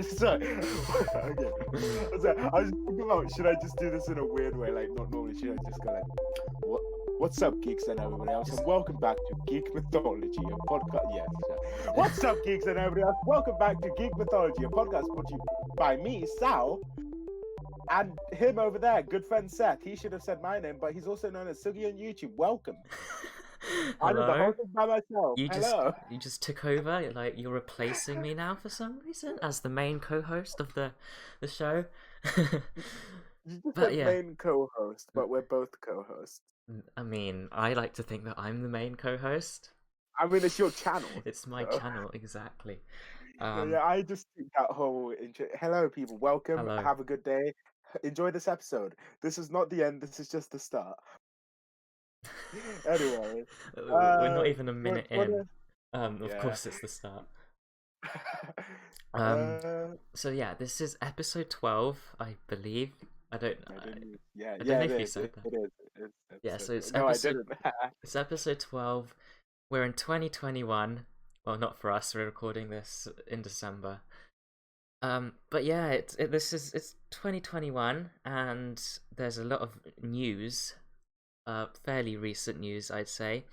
Sorry. Okay. I was thinking about, should I just do this in a weird way, like not normally? Should I just go like, what's up, geeks and everybody else, and welcome back to Geek Mythology, a podcast. Yes. Sure. What's up, geeks and everybody else? Welcome back to Geek Mythology, a podcast brought to you by me, Sow, and him over there, good friend Seth. He should have said my name, but he's also known as Sugi on YouTube. Welcome. I did the whole thing by myself. Hello. You just took over, like you're replacing me now for some reason as the main co-host of the show. You just said main co-host, but we're both co-hosts. I mean, I like to think that I'm the main co-host. I mean, it's your channel. It's my channel, exactly. Yeah, I just think that whole intro. Hello, people. Welcome. Hello. Have a good day. Enjoy this episode. This is not the end. This is just the start. Anyway, we're not even a minute in. Of course, it's the start. So yeah, this is episode 12, I believe. I don't know if you said that. It is. Yeah, so it's no, episode. It's episode 12. We're in 2021. Well, not for us. We're recording this in December. But yeah, it's 2021, and there's a lot of news. Fairly recent news, I'd say,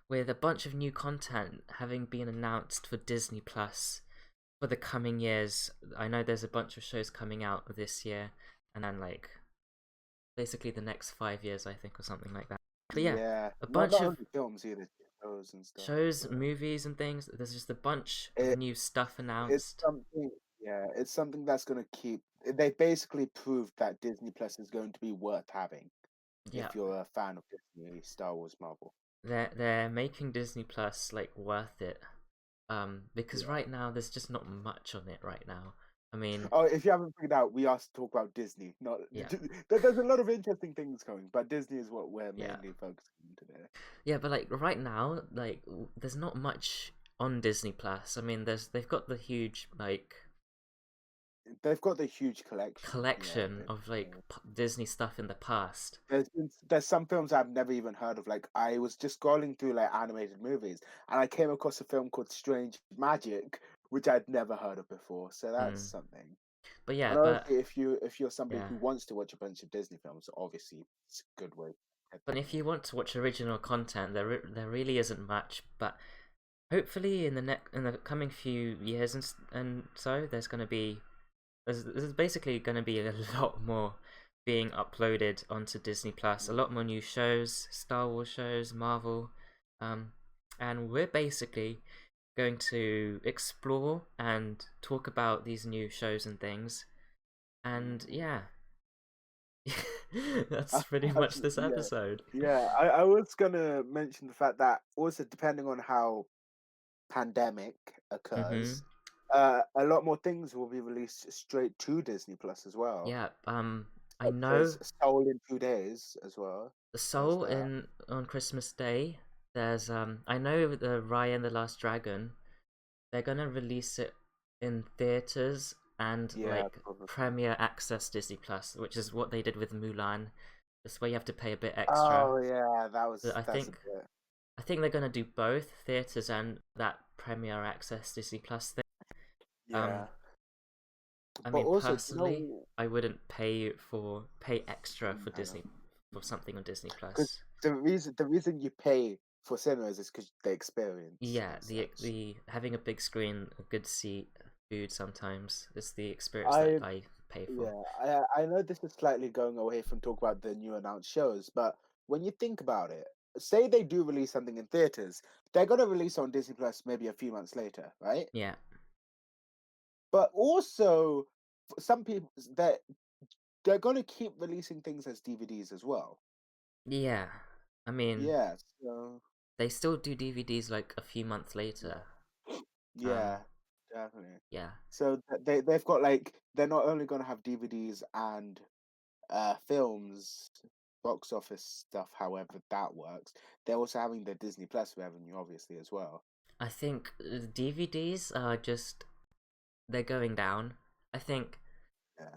with a bunch of new content having been announced for Disney Plus for the coming years. I know there's a bunch of shows coming out this year, and then like basically the next 5 years, I think, or something like that. But yeah, a bunch of films either, shows and stuff. Shows, movies, and things. There's just a bunch of new stuff announced. It's something that's going to keep. They basically proved that Disney Plus is going to be worth having. Yeah. If you're a fan of Disney, Star Wars, Marvel, they're making Disney Plus like worth it, because right now there's just not much on it right now. I mean, if you haven't figured out, we asked to talk about Disney. Not there's a lot of interesting things going, but Disney is what we're mainly focusing on today. Yeah, but like right now, like there's not much on Disney Plus. I mean, they've got the huge collection of like Disney stuff in the past. There's some films I've never even heard of. Like I was just scrolling through like animated movies, and I came across a film called Strange Magic, which I'd never heard of before. So that's something. But yeah, if you're somebody who wants to watch a bunch of Disney films, obviously it's a good way. But if you want to watch original content, there really isn't much. But hopefully in the coming few years and so there's basically going to be a lot more being uploaded onto Disney Plus. A lot more new shows, Star Wars shows, Marvel, and we're basically going to explore and talk about these new shows and things. And yeah, that's pretty much this episode. Yeah, I was gonna mention the fact that also depending on how pandemic occurs. A lot more things will be released straight to Disney Plus as well. Yeah, I know Soul in 2 days as well. The Soul on Christmas Day. There's I know the Raya and the Last Dragon. They're gonna release it in theaters and Premier Access Disney Plus, which is what they did with Mulan. This way you have to pay a bit extra. Oh yeah, I think they're gonna do both theaters and that Premier Access Disney Plus thing. Yeah. I mean, also, personally, I wouldn't pay extra for for something on Disney Plus. The reason you pay for cinemas is because the experience. Yeah, the having a big screen, a good seat, food sometimes is the experience that I pay for. Yeah, I know this is slightly going away from talk about the new announced shows, but when you think about it, say they do release something in theaters, they're gonna release on Disney Plus maybe a few months later, right? Yeah. But also, some people they're gonna keep releasing things as DVDs as well. Yeah, I mean, so they still do DVDs like a few months later. Yeah, definitely. Yeah. So they've got they're not only gonna have DVDs and films, box office stuff, however that works. They're also having the Disney Plus revenue, obviously, as well. I think DVDs are they're going down. I think,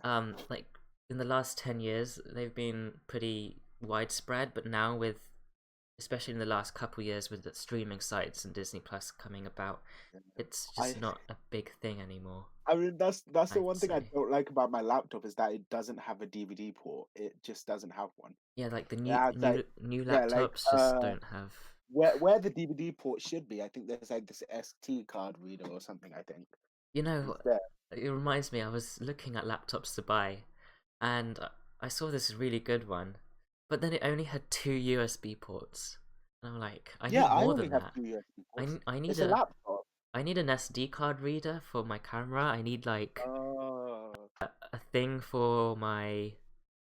like in the last 10 years, they've been pretty widespread, but now with especially in the last couple years with the streaming sites and Disney Plus coming about, it's I just not a big thing anymore. I mean that's the I'd one thing I say. don't like about my laptop is that it doesn't have a DVD port. It just doesn't have one. Yeah, like the It new has like new yeah, like laptops just don't have. where the DVD port should be. I think there's like this SD card reader or something. I think You know, is there. it reminds me. I was looking at laptops to buy, and I saw this really good one, but then it only had two USB ports. And I'm like, I Yeah, need I more only than have that. two USB I, ports. I need It's a a laptop. I need an SD card reader for my camera. I need like Oh, a thing for my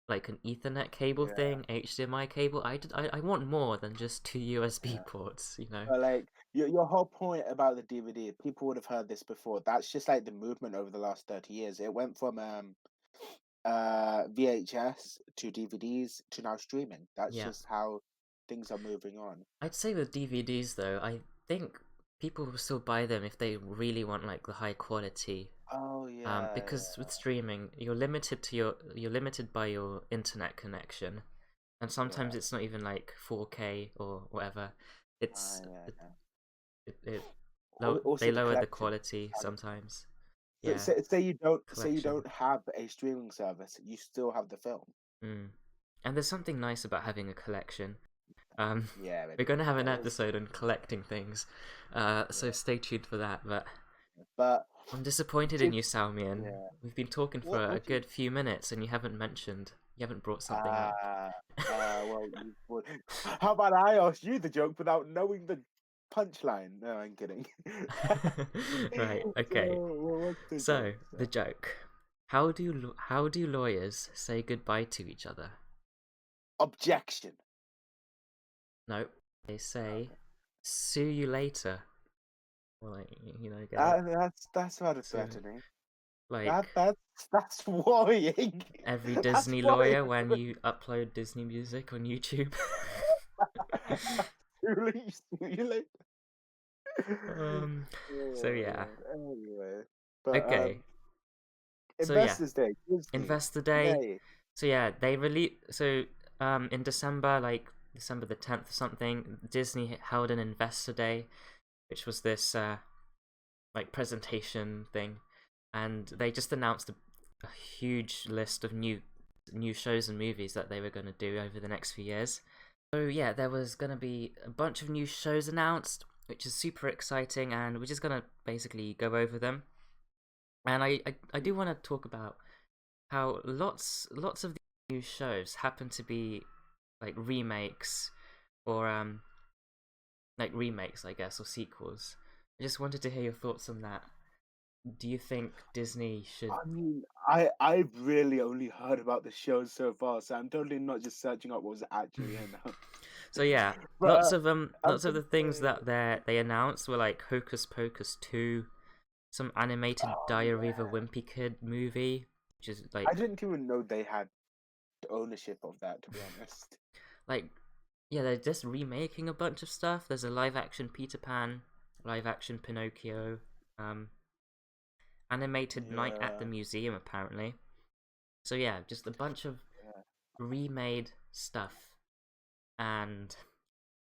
like an Ethernet cable yeah, thing, HDMI cable. I want more than just two USB yeah. ports, you know? But like your whole point about the DVD, people would have heard this before. That's just like the movement over the last 30 years. It went from VHS to DVDs to now streaming. That's Yeah. just how things are moving on. I'd say with DVDs though, I think people will still buy them if they really want like the high quality. Oh yeah, Because with streaming, you're limited by your internet connection, and yeah, sometimes it's not even like 4K or whatever. It's yeah, yeah. it low Also they the lower the collection. quality sometimes. So, Yeah, say you collection. don't have a streaming service, you still have the film. Mm. And there's something nice about having a collection. Um, Yeah, we're gonna have an it is. episode on collecting things, so Yeah. stay tuned for that. But But I'm disappointed in to you, Salmian. yeah, We've been talking for a what do you good few minutes, and you haven't brought something up. uh well how about I ask you the joke without knowing the punchline? No, I'm kidding. Right, So okay. what's the So, joke? the So, joke. How do lawyers say goodbye to each other? objection. No, they say Okay. "sue you later." Or like, get it? That's rather So, threatening. like That's worrying. every That's Disney worrying. lawyer when you upload Disney music on YouTube. Sue you later. um. So Oh, yeah. man. Anyway, but Okay. So yeah, Investors Day, Disney, Investor Day. yay! So yeah, they released. So in December, like December the 10th or something, Disney held an Investor Day, which was this like presentation thing, and they just announced a huge list of new shows and movies that they were going to do over the next few years. So yeah, there was going to be a bunch of new shows announced, which is super exciting, and we're just going to basically go over them. And I do want to talk about how lots of these new shows happen to be like remakes or like remakes, I guess, or sequels. I just wanted to hear your thoughts on that. Do you think Disney should? I mean, I've really only heard about the show so far, so I'm totally not just searching up what was actually announced. So yeah, But I'm lots of gonna the things say, that they announced were like Hocus Pocus 2, some animated oh Diary of a yeah, Wimpy Kid movie, which is I didn't even know they had ownership of that, to be honest. like yeah, they're just remaking a bunch of stuff. There's a live action Peter Pan, live action Pinocchio, um, animated Night at the Yeah, Museum apparently. So yeah, just a bunch of yeah. remade stuff, and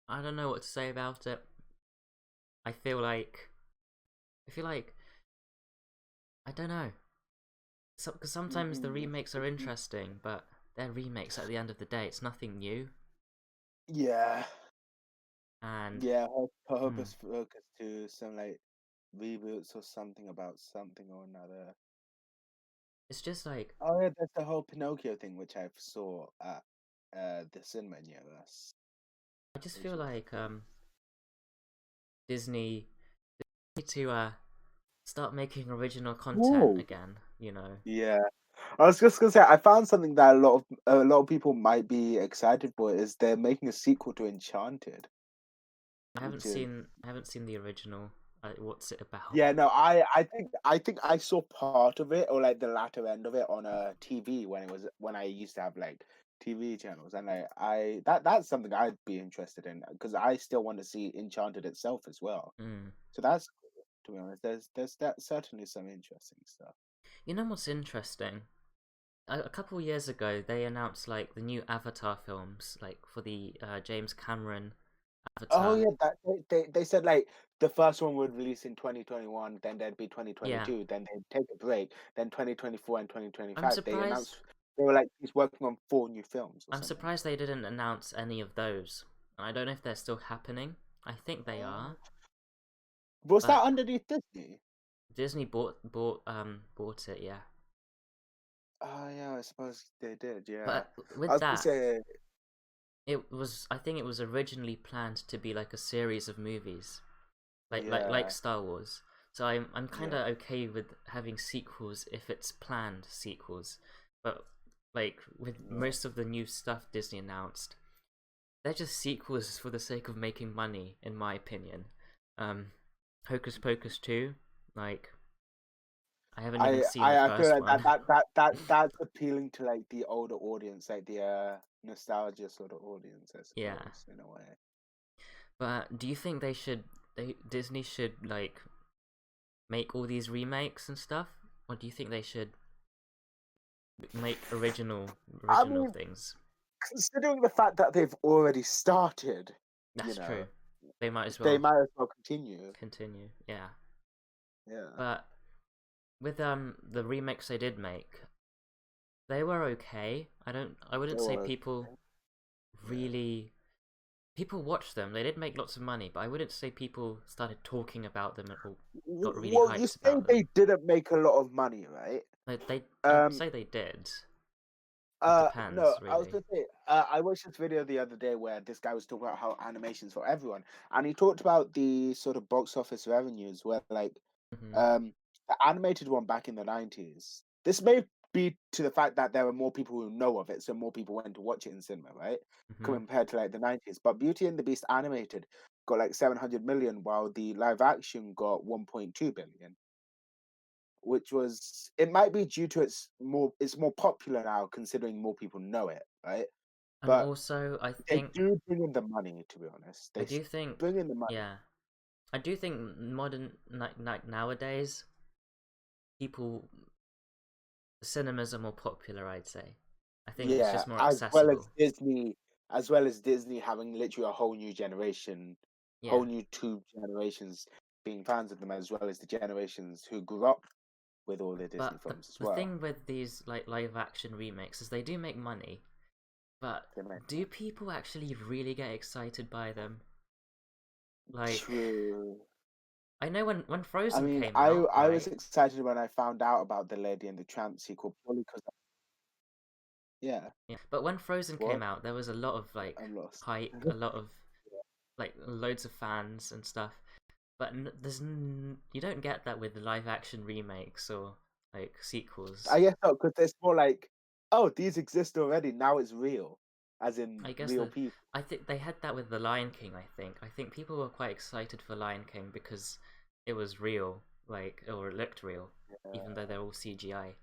I don't know what to say about it. I feel like I feel like I don't know. Because sometimes the remakes are interesting, but they're remakes at the end of the day. It's nothing new, Yeah, and yeah. hmm, Hocus Pocus to some like reboots or something about something or another. it's just like Oh yeah, there's the whole Pinocchio thing which I saw at the cinema near us, I just which feel was like fun. Disney need to start making original content Whoa. again. Yeah, I was just gonna say I found something that a lot of people might be excited for is they're making a sequel to Enchanted, which is I haven't seen the original. What's it about? yeah, no, I think I saw part of it or like the latter end of it on a TV when I used to have like TV channels, and that's something I'd be interested in because I still want to see Enchanted itself as well. Mm. So that's cool, to be honest. There's that certainly some interesting stuff. You know what's interesting? A couple years ago, they announced like the new Avatar films, like for the James Cameron Oh Avatar. yeah, that they said like the first one would release in 2021, then there'd be Yeah, 2022, then they'd take a break, then 2024 and I'm 2025. They surprised. announced they were like he's working on 4 new films or I'm something. surprised they didn't announce any of those. I don't know if they're still happening. I think they are, Oh. Was that but underneath Disney? Disney bought it. Yeah, Oh yeah, I suppose they did. Yeah, but I with was gonna that, say it was. I think it was originally planned to be like a series of movies, like yeah, Star Wars. So I'm kind yeah, of okay with having sequels if it's planned sequels, but like with yeah. most of the new stuff Disney announced, they're just sequels for the sake of making money, in my opinion. Um, Hocus Pocus 2, like I haven't even seen the I feel first like one. that's appealing to like the older audience, like the nostalgia sort of audience, I Yeah, suppose, in a way. but do you think Disney should like make all these remakes and stuff, or do you think they should make I original mean, things? considering the fact that they've already started, you That's know, true. They might as they well might as well continue. continue. Yeah, Yeah, but with the remakes they did make, they were okay. I they wouldn't say were. people Yeah. really people watched them. They did make lots of money, but I wouldn't say people started talking about them or got really Well, you hyped say about they them. didn't make a lot of money, right? I'd Um, say they did. It no, depends, I was really. gonna say, I watched this video the other day where this guy was talking about how animation's for everyone, and he talked about the sort of box office revenues where, like, Hmm. um, the animated one back in the 90s. This may be to the fact that there are more people who know of it, so more people went to watch it in cinema, right? Hmm. Compared to like the 90s. But Beauty and the Beast animated got like 700 million, while the live action got 1.2 billion, which was it might be due to it's more popular now considering more people know it, right? And But also, they do bring in the money, to be honest. I do think, Bring in the money. yeah, I do think modern like nowadays, people cinemas are more popular. I'd say. I think it's Yeah, just more accessible. As well as Disney having literally a whole new generation, Yeah, whole new two generations being fans of them, as well as the generations who grew up with all the Disney but films as the well. thing with these like live action remakes is they do make money, but They make do people actually really get excited by them? Like, true. I know when I Frozen mean, came out, I was right? excited when I found out about the Lady and the Tramp sequel, purely because yeah, Yeah, but when Frozen what came out, there was a lot of like I'm lost. hype, a lot of like loads of fans and stuff. But you don't get that with live action remakes or like sequels. I guess not because it's more like, oh, these exist already. Now it's real, as in I guess real people. I think they had that with the Lion King. I think people were quite excited for Lion King because it was real, like or it looked real, even though Uh, they're all CGI.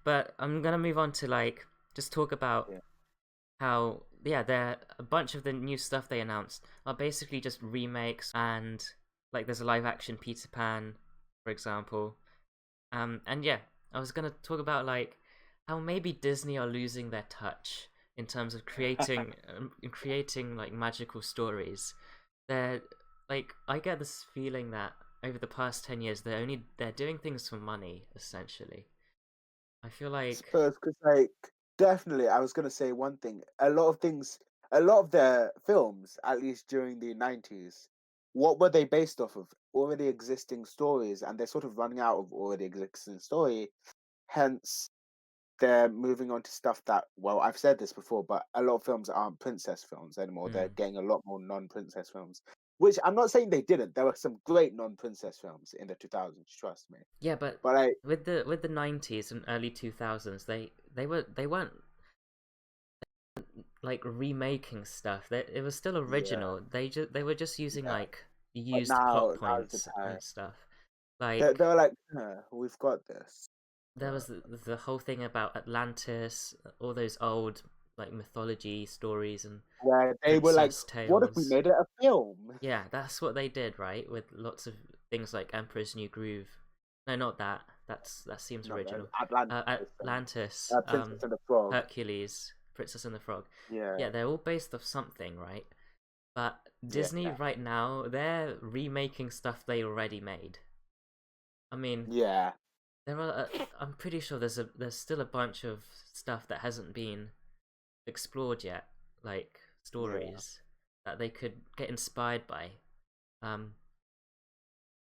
But I'm gonna move on to like just talk about yeah. how there a bunch of the new stuff they announced are basically just remakes and like there's a live action Peter Pan, for example. And yeah, I was gonna talk about like how maybe Disney are losing their touch in terms of creating like magical stories. They're like I get this feeling that over the past 10 years they're doing things for money essentially. I feel like Suppose because like definitely, I was gonna say one thing. A lot of their films, at least during the 90s, what were they based off of? Already existing stories, and they're sort of running out of already existing story. Hence, they're moving on to stuff that, well, I've said this before, but a lot of films aren't princess films anymore. They're mm, getting a lot more non-princess films, which I'm not saying they didn't. There were some great non-princess films in the 2000s, trust me. yeah, but But I, with the 90s and early 2000s they weren't like remaking stuff. It was still yeah, original. They were just using yeah. like But used plot now's the points time. and stuff. Like They were like, we've got this. there But was the whole thing about Atlantis, all those old like mythology stories and yeah, they were like, princess what if we tales. made it a film? Yeah, that's what they did, right? With lots of things like Emperor's New Groove. No, not that. That seems Not that original. Atlantis and Atlantis, Princess and the Frog. Hercules, Princess and the Frog. Yeah, Yeah, they're all based off something, right? But Yeah. Disney right now, they're remaking stuff they already made. I mean, Yeah. there are. I'm pretty sure there's still a bunch of stuff that hasn't been explored yet, like Yeah. stories that they could get inspired by. Um,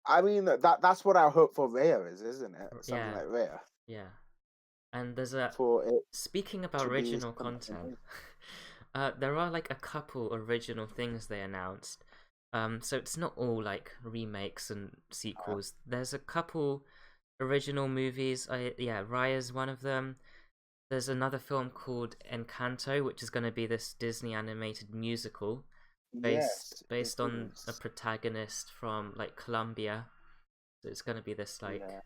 I mean that's what I hope for Raya is, isn't it? Something yeah, like Raya. yeah. And there's a For it speaking about to be original something content, amazing. there are like a couple original things they announced. So it's not all like remakes and sequels. There's a couple original movies. Yeah, Raya's one of them. There's another film called Encanto, which is going to be this Disney animated musical based Yes, it based on a is. protagonist from like Colombia. So it's going to be this like Yeah.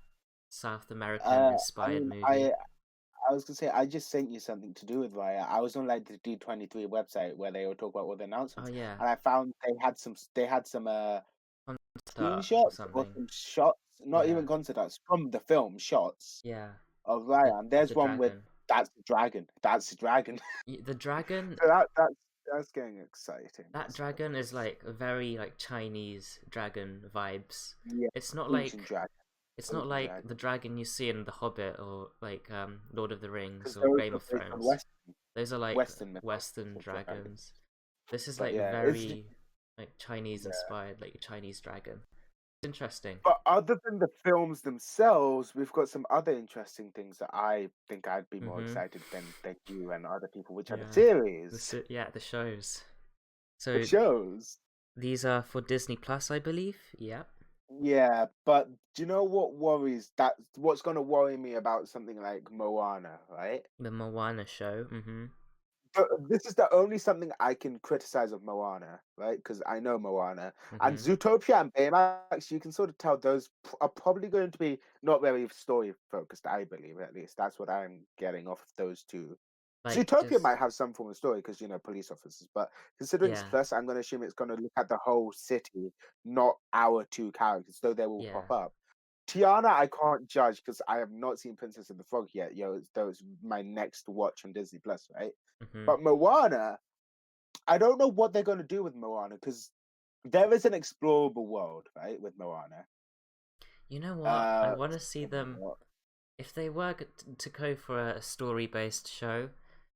South American Uh, I inspired mean, movie. I was gonna say I just sent you something to do with Raya. I was on like the D23 website where they would talk about all the Oh announcements, yeah, and I found they had some concept art or screenshots or something. some shots, not Yeah, even concept arts from the film shots yeah. of The Raya. And of there's the one with dragon. that's the dragon. That's the dragon. The dragon. So that's getting exciting. That That's dragon is obvious. like a very like Chinese dragon vibes. Yeah, It's not Asian like dragon, it's not Asian like dragon. the dragon you see in The Hobbit or like Lord of the Rings Because or those Game are of based on Thrones. Those are like Western Western mythological dragons. dragons. This is But like yeah, it's just very like Chinese yeah. inspired, like a Chinese dragon. It's interesting. But other than the films themselves, we've got some other interesting things that I think I'd be more Mm-hmm. excited than you and other people, which are the Yeah. series, Yeah, the shows. the So shows. these are for Disney Plus, I believe. Yep. Yeah, but do you know what worries that what's gonna worry me about something like Moana, right? The Moana show. Mm-hmm. But this is the only something I can criticize of Moana, right? Because I know Moana and Mm-hmm. Zootopia and Baymax. You can sort of tell those are probably going to be not very story focused. I believe, at least that's what I'm getting off of those two. Like Zootopia just might have some form of story because police officers, but considering it's yeah, Plus, I'm going to assume it's going to look at the whole city, not our two characters, though they will yeah. pop up. Tiana, I can't judge because I have not seen Princess and the Frog yet. Though it's my next watch on Disney Plus, right? Mm-hmm. But Moana, I don't know what they're going to do with Moana because there is an explorable world, right, with Moana. You know what? I Uh, want to see them if they were to go for a story-based show.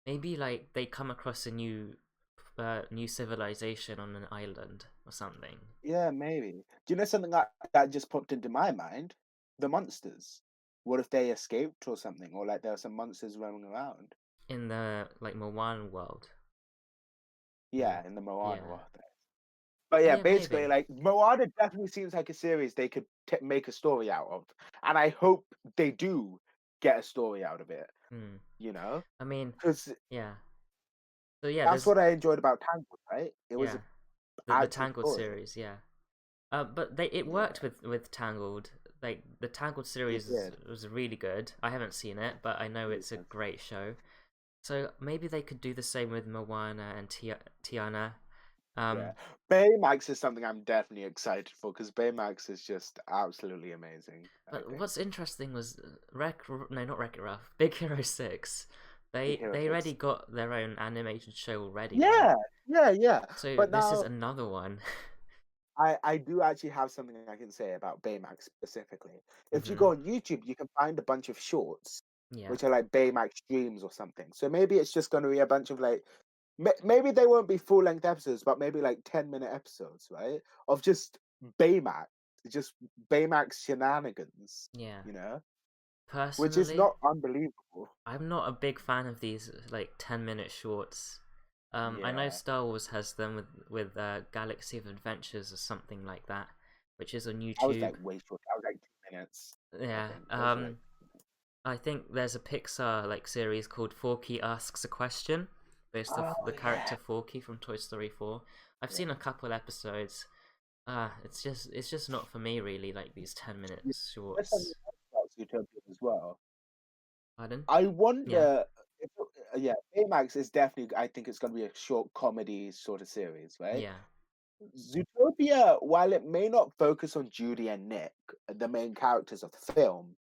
Maybe like they come across a new civilization on an island or something yeah, maybe. Do you know something that just popped into my mind? The monsters. What if they escaped or something, or like there are some monsters roaming around? in the like Moana world. Or Yeah, in the Moana yeah, world. But oh yeah, yeah, basically, maybe. like Moana definitely seems like a series they could make a story out of, and I hope they do get a story out of it. Hmm. You know, I mean, because yeah. So yeah, that's there's what I enjoyed about Tangled, right? It was yeah an the actual Tangled story. series. Yeah. But it worked Yeah, with Tangled. Like the Tangled it series did. was really good. I haven't seen it, but I know Really it's a good. great show. So maybe they could do the same with Moana and Tiana. Yeah, Um, Baymax is something I'm definitely excited for because Baymax is just absolutely amazing. I but think what's interesting was no, not Wreck-It Ralph, Big Hero 6. Big Hero They already 6. got their own animated show already, right? Yeah, yeah. So But this is now another one. I do actually have something I can say about Baymax specifically. If you Hmm. go on YouTube, you can find a bunch of shorts, Yeah. which are like Baymax streams or something. So maybe it's just going to be a bunch of like, maybe they won't be full length episodes, but maybe like 10-minute episodes, right? Of Baymax, just Baymax shenanigans, Yeah. you know, which is Personally, not unbelievable. I'm not a big fan of these like 10-minute shorts. I know Yeah, Star Wars has them with Galaxy of Adventures or something like that, which is on I was YouTube. like way short. I was like 2 minutes, I Yeah. think. Those were like, I think there's a Pixar like series called Forky Asks a Question, based off oh the yeah, character Forky from Toy Story 4. I've yeah. seen a couple episodes. It's just not for me really. Like these 10-minute Yeah, there's something shorts. else about Zootopia as well. Pardon? I Yeah. wonder if yeah, Baymax is definitely. I think it's going to be a short comedy sort of series, right? Yeah. Zootopia, while it may not focus on Judy and Nick, the main characters of the film,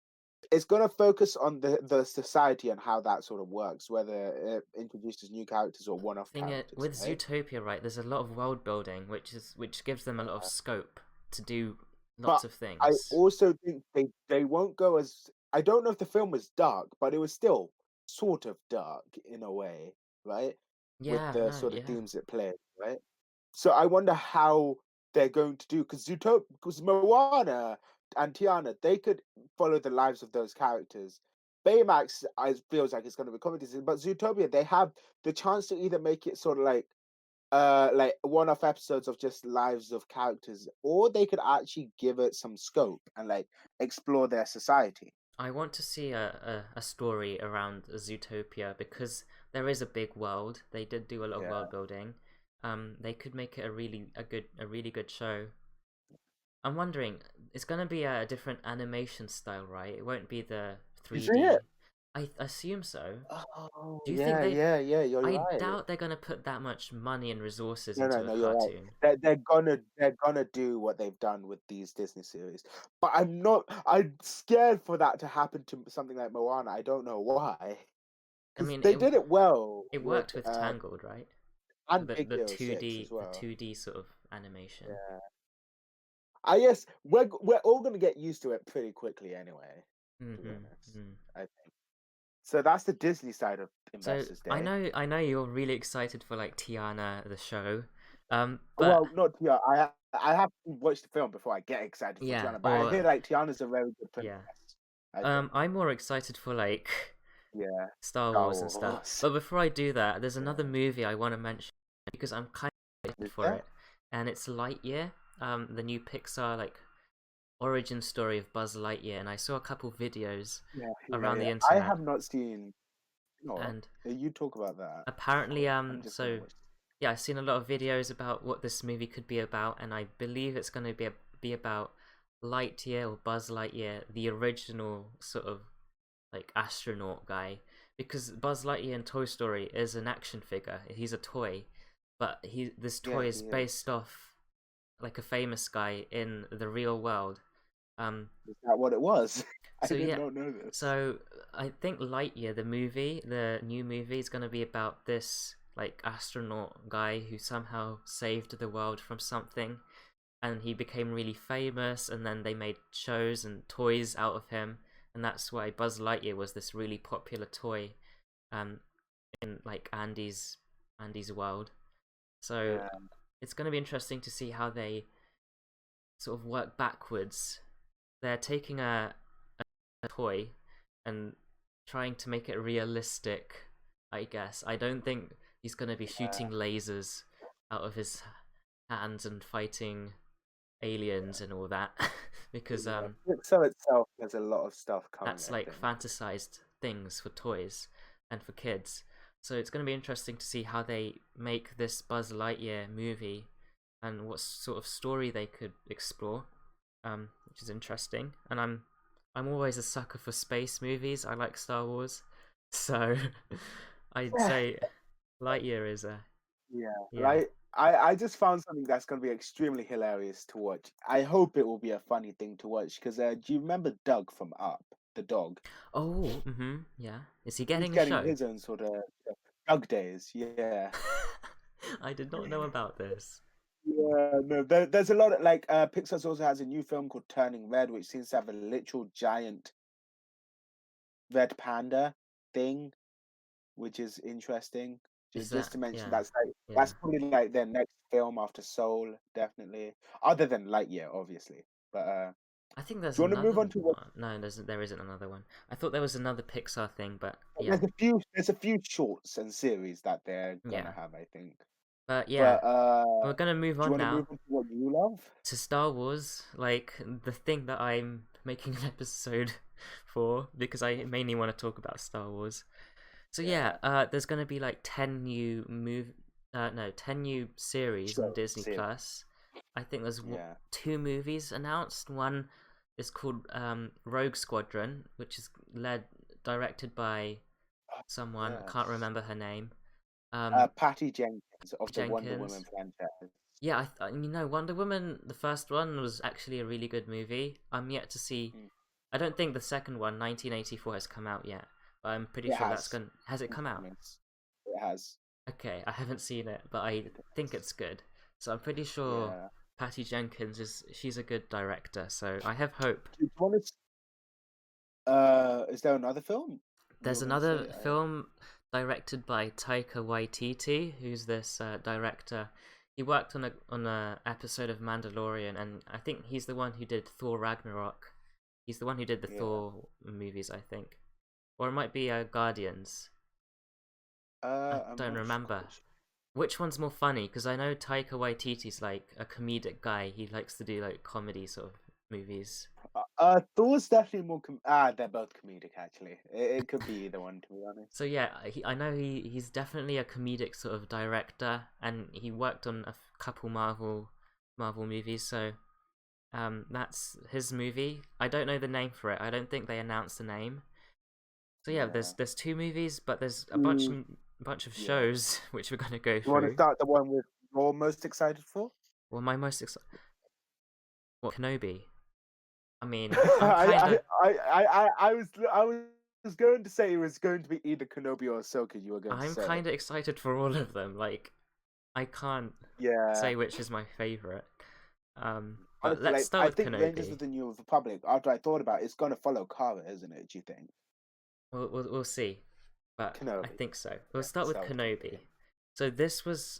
it's gonna focus on the society and how that sort of works, whether it introduces new characters or one-off characters, With right? Zootopia, right? There's a lot of world building, which gives them a lot of scope to do But lots of I things. also think they won't go as I don't know if the film was dark, but it was still sort of dark in a way, right? With Yeah, the no, sort of yeah. themes it played, right? So I wonder how they're going to do because Moana and Tiana, they could follow the lives of those characters. Baymax, I feels like it's going to be comedy, but Zootopia, they have the chance to either make it sort of like one-off episodes of just lives of characters, or they could actually give it some scope and like explore their society. I want to see a story around Zootopia because there is a big world. They did do a lot of Yeah. world building. They could make it a really good show. I'm wondering, it's gonna be a different animation style, right? It won't be the Is it? 3D. I assume so. Oh, Do you think yeah, they? yeah, yeah. You're I right. doubt they're gonna put that much money and resources No, no, into a no. You're right. cartoon. They're gonna do what they've done with these Disney series, but I'm not. I'm scared for that to happen to something like Moana. I don't know why, I because mean, they did it well it with worked with Tangled, right? and Big The Hero two 6 D as well. 2D sort of animation. Yeah. I guess we're all gonna get used to it pretty quickly anyway, to be honest. Mm. I think. So that's the Disney side of So Investors Day. I know you're really excited for like Tiana the show, but Well, not Tiana. I have to watch the film before I get excited for yeah, Tiana, but I or hear like Tiana's a very good yeah, princess. I think. I'm more excited for like Yeah. Star Star Wars and stuff. Wars. But before I do that, there's another Yeah. movie I want to mention because I'm kind of excited Is for there? it, and it's Lightyear, the new Pixar like origin story of Buzz Lightyear, and I saw a couple videos Yeah, yeah, around yeah. the I internet, have not seen. No, and you talk about that. apparently I'm just gonna so watch. yeah, I've seen a lot of videos about what this movie could be about, and I believe it's going to be about Lightyear or Buzz Lightyear, the original sort of like astronaut guy, because Buzz Lightyear in Toy Story is an action figure. He's a toy, but this Yeah, toy is he is. based off like a famous guy in the real world. Is that what it was? I So did yeah, not know this. so I think Lightyear, the new movie, is gonna be about this like astronaut guy who somehow saved the world from something, and he became really famous, and then they made shows and toys out of him, and that's why Buzz Lightyear was this really popular toy, um, in like Andy's world. So Yeah. it's gonna be interesting to see how they sort of work backwards. They're taking a toy and trying to make it realistic, I guess. I don't think he's going to be shooting lasers out of his hands and fighting aliens and all that because Yeah. Pixar itself has a lot of stuff coming, that's I like think. fantasized things for toys and for kids. So it's going to be interesting to see how they make this Buzz Lightyear movie and what sort of story they could explore, which is interesting. And I'm always a sucker for space movies. I like Star Wars, so I'd Yeah. say Lightyear is a Yeah. yeah. Like I just found something that's gonna be extremely hilarious to watch. I hope it will be a funny thing to watch because do you remember Doug from Up, the dog? Oh, yeah. Is he He's getting a getting show? his own sort of Doug days. Yeah. I did not know about this. Yeah, no, there's a lot of like Pixar also has a new film called Turning Red, which seems to have a literal giant red panda thing, which is interesting. Is Just that to mention, yeah, yeah? that's probably like their next film after Soul, definitely. Other than Lightyear, obviously. But I think do there's you want to move another on to what? one. No, there isn't another one. I thought there was another Pixar thing, but yeah, There's a few shorts and series that they're gonna yeah. have, I think. But yeah, But we're gonna move do you on want to move now on to what you love? to Star Wars, like the thing that I'm making an episode for because I mainly want to talk about Star Wars. So yeah, Yeah, there's gonna be like 10 new series on show Disney series. Plus. I think there's Yeah. two movies announced. One is called Rogue Squadron, which is directed by someone, can't Yes. remember her name. Um, Patty Jenkins of the Wonder Woman Jenkins. franchise. Yeah, Wonder Woman, the first one was actually a really good movie. I'm yet to see Mm. I don't think the second one, 1984, has come out yet. But I'm pretty It sure that's has. gonna. Has it come out? It has. Okay, I haven't seen it, but I think it's good. So I'm pretty sure Yeah. Patty Jenkins she's a good director. So I have hope. Do you want to? Is there another film you There's were going to another say? film directed by Taika Waititi, who's this director. He worked on a episode of Mandalorian, and I think he's the one who did Thor Ragnarok. He's the one who did the Yeah. Thor movies, I think, or it might be Guardians. I I'm don't not remember. sure. Which one's more funny? Because I know Taika Waititi's like a comedic guy. He likes to do like comedy sort of movies. Thor's definitely more. They're both comedic actually. It could be either one, to be honest. So yeah, I know he's definitely a comedic sort of director, and he worked on a couple Marvel movies. So that's his movie. I don't know the name for it. I don't think they announced the name. So yeah, Yeah. there's two movies, but there's a bunch of Yeah. shows which we're gonna go You want to through. start the one with you're most excited for? Well, my most excited. What, Kenobi? I mean, I'm kind of. I was going to say it was going to be either Kenobi or Ahsoka. You were going to I'm say. kind of excited for all of them. Like, I can't Yeah. say which is my favorite. But Honestly, let's like, start I with think Rangers Kenobi. of the New Republic. After I thought about it, it's going to follow Kara, isn't it? Do you think? We'll see, but I Kenobi. think so. We'll Yeah, start with sounds good, Kenobi. yeah. So this was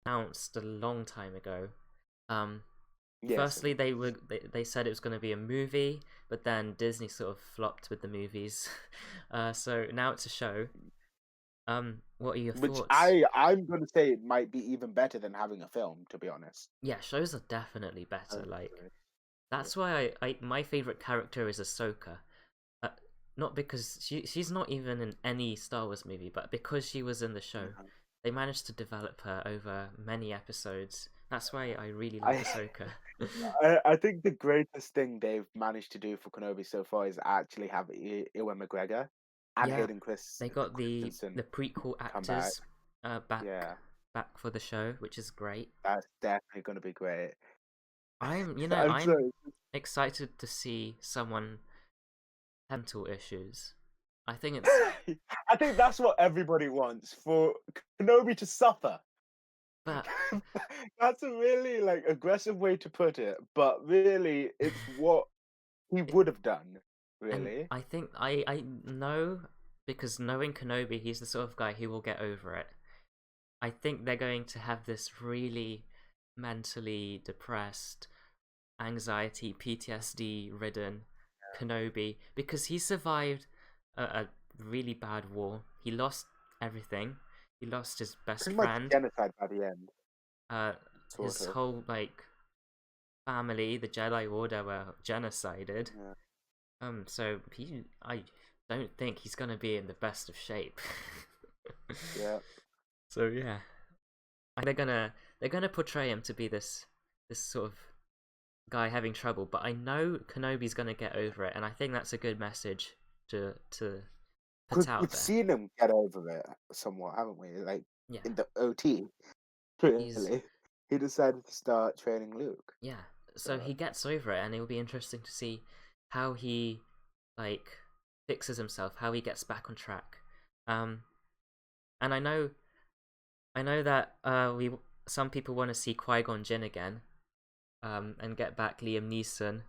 announced a long time ago. Yes, Firstly, they said it was going to be a movie, but then Disney sort of flopped with the movies. So now it's a show. What are your which thoughts? I'm going to say it might be even better than having a film, to be honest. Yeah, shows are definitely better. Like Yeah. that's why I my favorite character is Ahsoka. Not because she's not even in any Star Wars movie, but because she was in the show. They managed to develop her over many episodes. That's why I really like Ahsoka. I think the greatest thing they've managed to do for Kenobi so far is actually have Ewan McGregor and Yeah, Hayden they got the Christensen prequel come back. actors back Yeah, for the show, which is great. that's definitely going to be great. I'm I'm I'm excited to see someone mental issues. I think it's I think that's what everybody wants, for Kenobi to suffer. but That's a really like aggressive way to put it, but really it's what he would have done, and really. I think I know, because knowing Kenobi, he's the sort of guy who will get over it. I think they're going to have this really mentally depressed, anxiety, PTSD ridden Kenobi, because he survived a really bad war. He lost everything. He lost his best Pretty much friend. genocide by the end. His Sort of. whole like family, the Jedi Order, were genocided. Yeah. So I don't think he's gonna be in the best of shape. Yeah. So yeah, they're gonna portray him to be this sort of guy having trouble, but I know Kenobi's gonna get over it, and I think that's a good message to put out We've there. seen him get over it somewhat, haven't we? Like Yeah, in the OT, really. He decided to start training Luke. Yeah, so he gets over it, and it will be interesting to see how he like fixes himself, how he gets back on track. And I know that some people want to see Qui-Gon Jinn again, and get back Liam Neeson.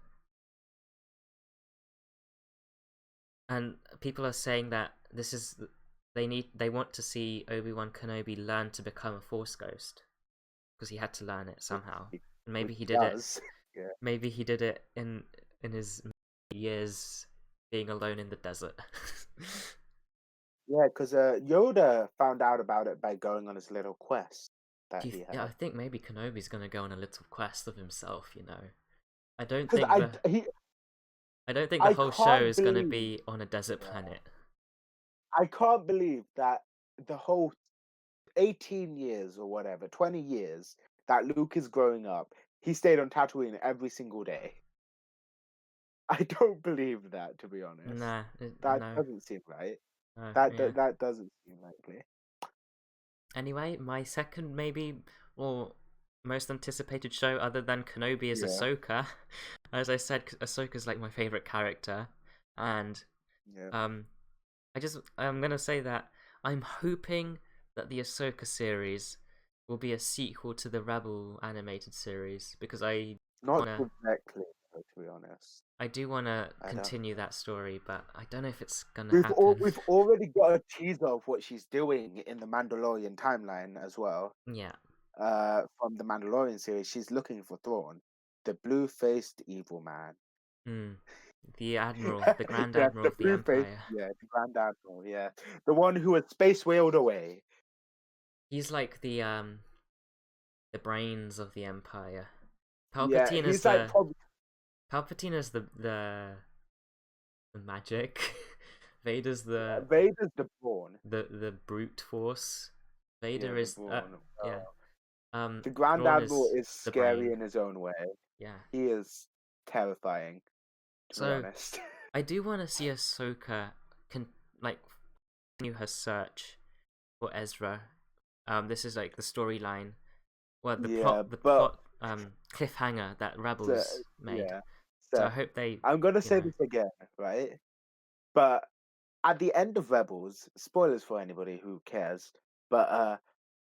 And people are saying that they want to see Obi-Wan Kenobi learn to become a Force ghost, because he had to learn it somehow. And maybe he did it. Yeah. Maybe he did it in his years being alone in the desert. Yeah, because Yoda found out about it by going on his little quest that he had. Yeah, I think maybe Kenobi's gonna go on a little quest of himself. I don't 'Cause think I don't think the whole show is gonna be on a desert planet. I can't believe that the whole 18 years or whatever, 20 years that Luke is growing up, he stayed on Tatooine every single day. I don't believe that, to be honest. Nah, That no. doesn't seem right. Yeah. That doesn't seem likely. Anyway, my second maybe or most anticipated show other than Kenobi is Ahsoka. as I said, Ahsoka's like my favorite character, and Yeah. um, I'm gonna say that I'm hoping that the Ahsoka series will be a sequel to the Rebel animated series because Not wanna directly, though, to be honest. I do wanna I don't. continue that story, but I don't know if it's gonna happen. We've already got a teaser of what she's doing in the Mandalorian timeline as well. Yeah. From the Mandalorian series, she's looking for Thrawn, the blue-faced evil man. The Admiral, the Grand Yeah, Admiral the of the blue-faced, Empire. yeah, the Grand Admiral, yeah, the one who was space whaled away. He's like the brains of the Empire. Yeah, Palpatine is he's like the probably Palpatine is the magic. Vader's Vader's the Brawn. the brute force. Yeah, Vader the is Brawn. yeah. The Grand Thrawn Admiral is is the scary brain. in his own way. Yeah. He is terrifying, to be So honest. I do want to see Ahsoka can like continue her search for Ezra. This is like the storyline. Well, Yeah, the but plot cliffhanger that so, Rebels made. yeah. So So I hope they, I'm gonna you say know, this again, right? But at the end of Rebels, spoilers for anybody who cares, but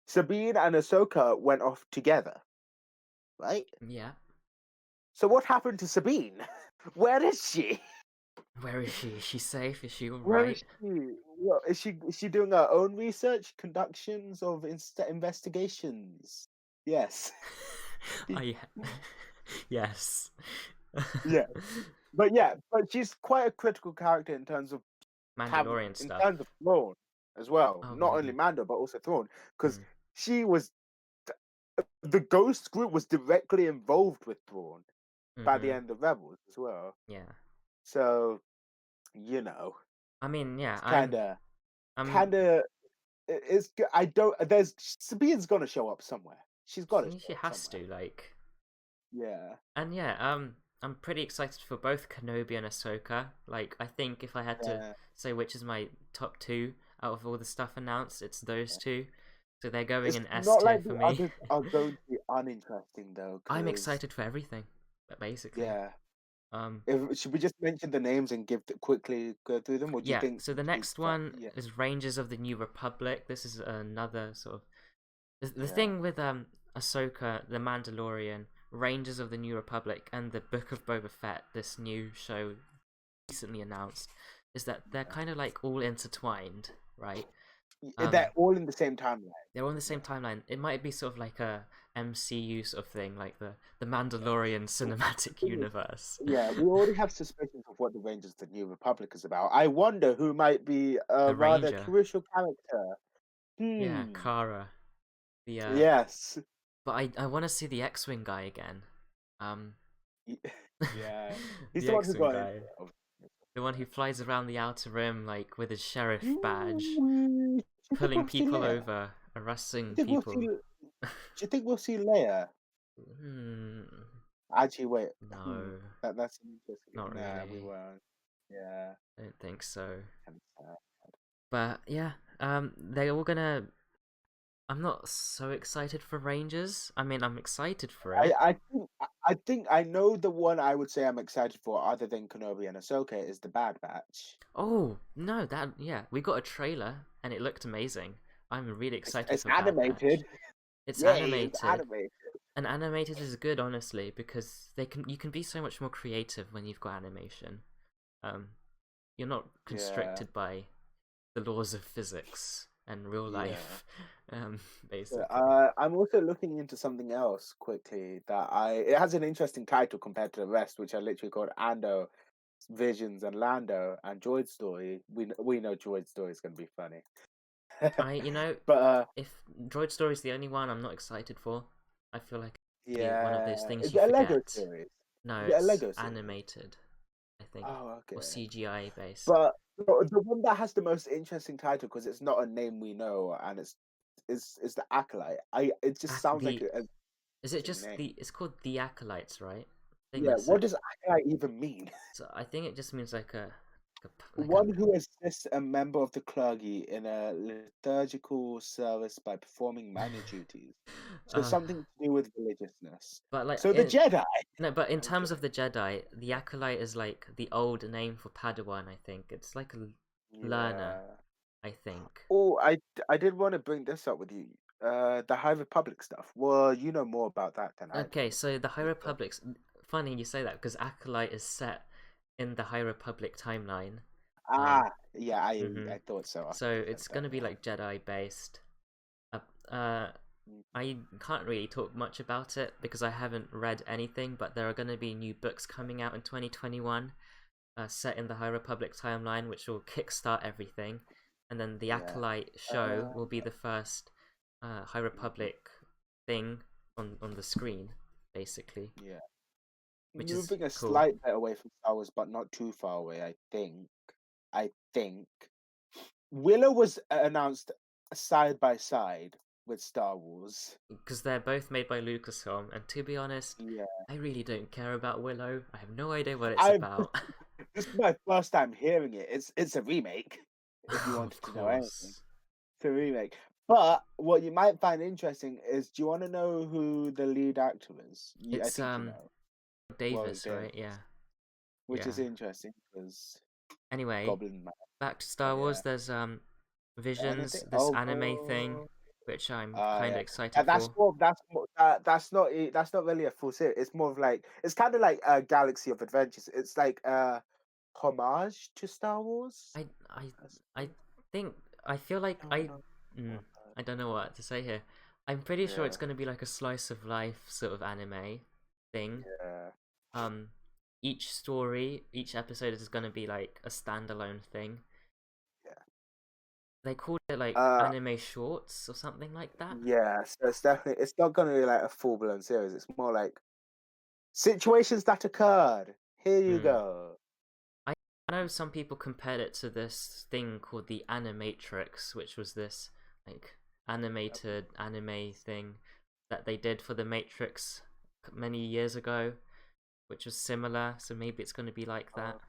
Sabine and Ahsoka went off together, right? yeah. So what happened to Sabine? Where is she? Where is she? Is she safe? Is she all Where is right? she? What, is she doing her own research, conductions of investigations? Yes. Oh yeah. Yes. Yeah. But she's quite a critical character in terms of Mandalorian in stuff. terms of Thrawn as well. Oh Not only really? Mando, but also Thrawn, because Mm. she was the Ghost group was directly involved with Thrawn by the Mhm. end of Rebels as well. Yeah. So you know, I mean, yeah. it's kind I'm. of it's. I don't. There's Sabine's gonna show up somewhere. She's got to She show up has somewhere. to like. Yeah. And yeah. I'm pretty excited for both Kenobi and Ahsoka. Like, I think if I had to Yeah. say which is my top two out of all the stuff announced, it's those two. So they're going It's in S not tier like for the me. others are going to be uninteresting though, I'm because excited for everything, basically. yeah. Um, Should we just mention the names and quickly go through them, or do you yeah. think So the we next start? one Yeah, is Rangers of the New Republic. This is another sort of the yeah, thing with Ahsoka, the Mandalorian, Rangers of the New Republic, and the Book of Boba Fett. This new show recently announced is that they're kind of like all intertwined, right? They're all in the same timeline. They're on the Yeah, same timeline. It might be sort of like a MCU sort of thing, like the Mandalorian cinematic thing is, universe. yeah, we already have suspicions of what the Rangers of the New Republic is about. I wonder who might be a A rather ranger, crucial character. yeah, Hmm. Kara. The Yes. but I want to see the X-wing guy again. Um, Y- Yeah. He's the the one who X-wing got guy, into the one who flies around the outer rim like with his sheriff badge, Do you think pulling we'll see people Leia? over, Do you arresting think we'll see? people. Do you think we'll see Leia? Hmm, Actually, wait. no, That's an not interesting. Nah, we really. won't. Yeah. I don't think so. Kind of sad. But yeah, they're all gonna. I'm not so excited for Rangers. I mean, I'm excited for it. I think I know the one I would say I'm excited for, other than Kenobi and Ahsoka, is the Bad Batch. Oh no, that yeah, we got a trailer and it looked amazing. I'm really excited It's for Bad animated. Batch. It's Yay! It's animated, animated. and animated is good, honestly, because you can be so much more creative when you've got animation. Um, you're not Yeah. constricted by the laws of physics and real Yeah. life, basically. I'm also looking into something else quickly it has an interesting title compared to the rest, which I literally called Ando, Visions and Lando and Droid Story. We know Droid Story is going to be funny. You know, But if Droid Story is the only one I'm not excited for, I feel like it'd be one of yeah, those things is you it a Lego forget. series? No, Is it a it's Lego series? animated, I think, Oh, or okay. CGI based. But the one that has the most interesting title, because it's not a name we know, and it's the Acolyte. It just sounds like The an is it interesting just name. the? It's called the Acolytes, right? I think Yeah, that's what it. does Acolyte even mean? So I think it just means like a One who assists a member of the clergy in a liturgical service by performing minor duties. So uh, something to do with religiousness. but like So the Jedi. no, but in terms Okay. of the Jedi, the acolyte is like the old name for Padawan. I think it's like a learner. Yeah. I think. Oh, I did want to bring this up with you. The High Republic stuff. Well, you know more about that than I Okay, do. so the High Yeah. Republic's funny you say that because acolyte is set in the High Republic timeline. Yeah, Hmm I thought so. So 100% it's so, gonna be yeah. like Jedi based. Uh, uh, Mm, I can't really talk much about it because I haven't read anything, but there are gonna be new books coming out in 2021, set in the High Republic timeline, which will kickstart everything. And then the yeah. Acolyte show will be the first High Republic thing on the screen, basically, Yeah. which is Moving a cool. slight bit away from Star Wars, but not too far away, I think. I think Willow was announced side by side with Star Wars. Because they're both made by Lucasfilm, and to be honest, Yeah. I really don't care about Willow. I have no idea what it's I about. This is my first time hearing it. It's a remake, if you Oh, of wanted to know anything. course. It's a remake. But what you might find interesting is, do you want to know who the lead actor is? I It's think you know. Warwick Davis, Davis, right? Yeah, which is yeah. interesting because Anyway, Goblin Man. back to But Star yeah. Wars. There's Visions, Anything? this anime thing, which I'm kind of Yeah. excited That's for. more. That's not really a full series. It's more of like it's kind of like a Galaxy of Adventures. It's like a homage to Star Wars. I I I I suppose. think I feel like mm, I don't know what to say here. I'm pretty sure it's Yeah. going to be like a slice of life sort of anime thing. Yeah. Um, each story, each episode is going to be like a standalone thing. Yeah. They called it like Uh. anime shorts or something like that. Yeah. So it's not gonna be like a full blown series. It's more like situations that occurred. Here you Hmm. go. I know some people compared it to this thing called the Animatrix, which was this like animated anime thing that they did for the Matrix many years ago, which was similar. So maybe it's going to be like that.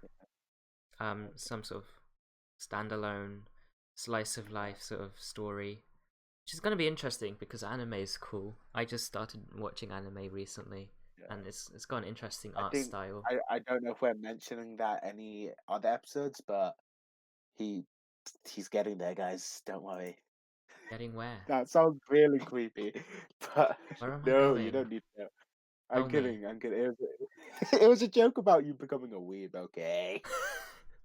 Okay. Some sort of standalone slice of life sort of story, which is going to be interesting because anime is cool. I just started watching anime recently, Yeah. and it's got an interesting I art think style. I don't know if we're mentioning that any other episodes, but he he's getting there, guys. Don't worry. Getting where? That sounds really creepy, but Where am I no, you going? don't need to know. I'm Tell me. kidding. I'm kidding. It was a joke about you becoming a weeb. Okay.